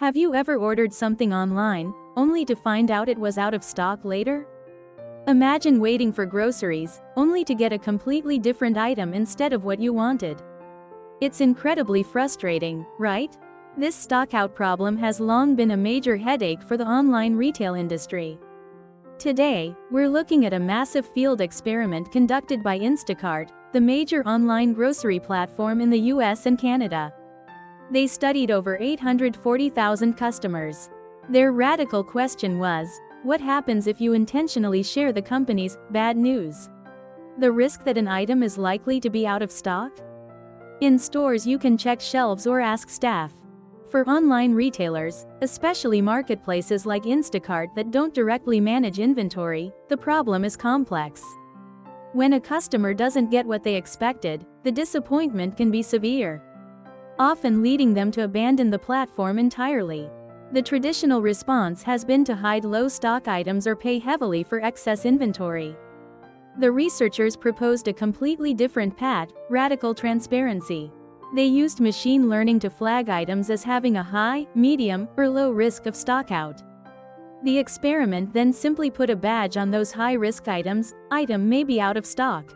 Have you ever ordered something online, only to find out it was out of stock later? Imagine waiting for groceries, only to get a completely different item instead of what you wanted. It's incredibly frustrating, right? This stockout problem has long been a major headache for the online retail industry. Today, we're looking at a massive field experiment conducted by Instacart, the major online grocery platform in the US and Canada. They studied over 840,000 customers. Their radical question was, what happens if you intentionally share the company's bad news? The risk that an item is likely to be out of stock? In stores you can check shelves or ask staff. For online retailers, especially marketplaces like Instacart that don't directly manage inventory, the problem is complex. When a customer doesn't get what they expected, the disappointment can be severe, often leading them to abandon the platform entirely. The traditional response has been to hide low-stock items or pay heavily for excess inventory. The researchers proposed a completely different path: radical transparency. They used machine learning to flag items as having a high, medium, or low risk of stockout. The experiment then simply put a badge on those high-risk items. Item may be out of stock.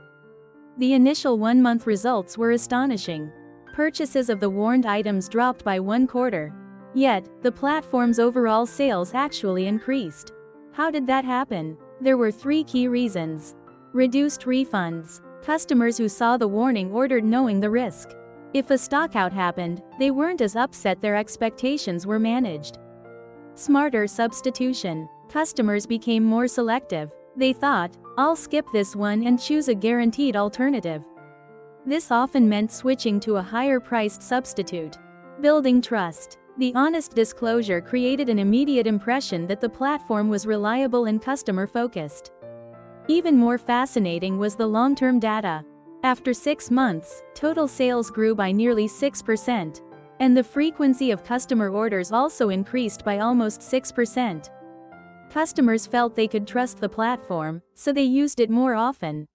The initial 1-month results were astonishing. Purchases of the warned items dropped by 1/4. Yet, the platform's overall sales actually increased. How did that happen? There were 3 key reasons. Reduced refunds. Customers who saw the warning ordered knowing the risk. If a stockout happened, they weren't as upset. Their expectations were managed. Smarter substitution. Customers became more selective. They thought, I'll skip this one and choose a guaranteed alternative. This often meant switching to a higher-priced substitute. Building trust. The honest disclosure created an immediate impression that the platform was reliable and customer-focused. Even more fascinating was the long-term data. After 6 months, total sales grew by nearly 6%, and the frequency of customer orders also increased by almost 6%. Customers felt they could trust the platform, so they used it more often.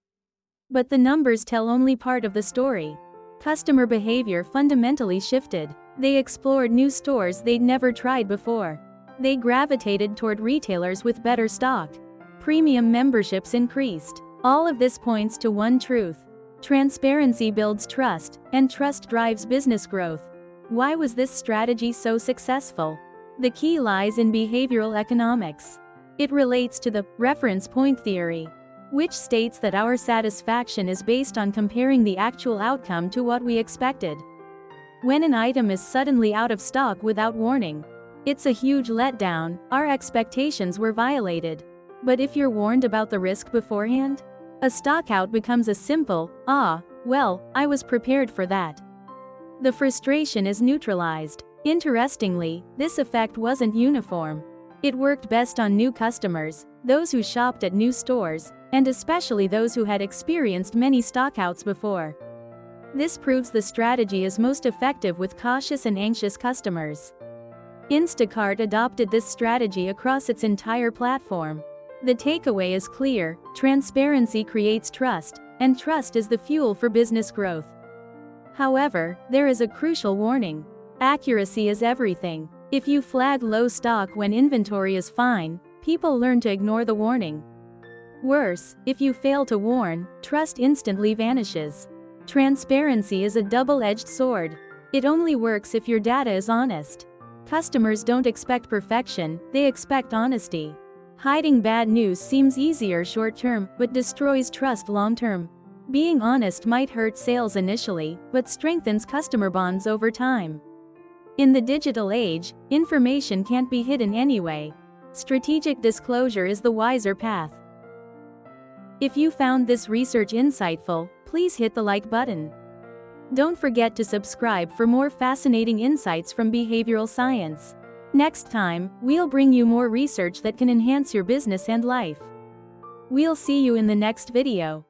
But the numbers tell only part of the story. Customer behavior fundamentally shifted. They explored new stores they'd never tried before. They gravitated toward retailers with better stock. Premium memberships increased. All of this points to one truth: transparency builds trust, and trust drives business growth. Why was this strategy so successful? The key lies in behavioral economics. It relates to the reference point theory, which states that our satisfaction is based on comparing the actual outcome to what we expected. When an item is suddenly out of stock without warning, it's a huge letdown. Our expectations were violated. But if you're warned about the risk beforehand, a stockout becomes a simple, well, I was prepared for that. The frustration is neutralized. Interestingly, this effect wasn't uniform. It worked best on new customers, those who shopped at new stores, and especially those who had experienced many stockouts before. This proves the strategy is most effective with cautious and anxious customers. Instacart adopted this strategy across its entire platform. The takeaway is clear: transparency creates trust, and trust is the fuel for business growth. However, there is a crucial warning. Accuracy is everything. If you flag low stock when inventory is fine, people learn to ignore the warning. Worse, if you fail to warn, trust instantly vanishes. Transparency is a double-edged sword. It only works if your data is honest. Customers don't expect perfection, they expect honesty. Hiding bad news seems easier short-term, but destroys trust long-term. Being honest might hurt sales initially, but strengthens customer bonds over time. In the digital age, information can't be hidden anyway. Strategic disclosure is the wiser path. If you found this research insightful, please hit the like button. Don't forget to subscribe for more fascinating insights from behavioral science. Next time, we'll bring you more research that can enhance your business and life. We'll see you in the next video.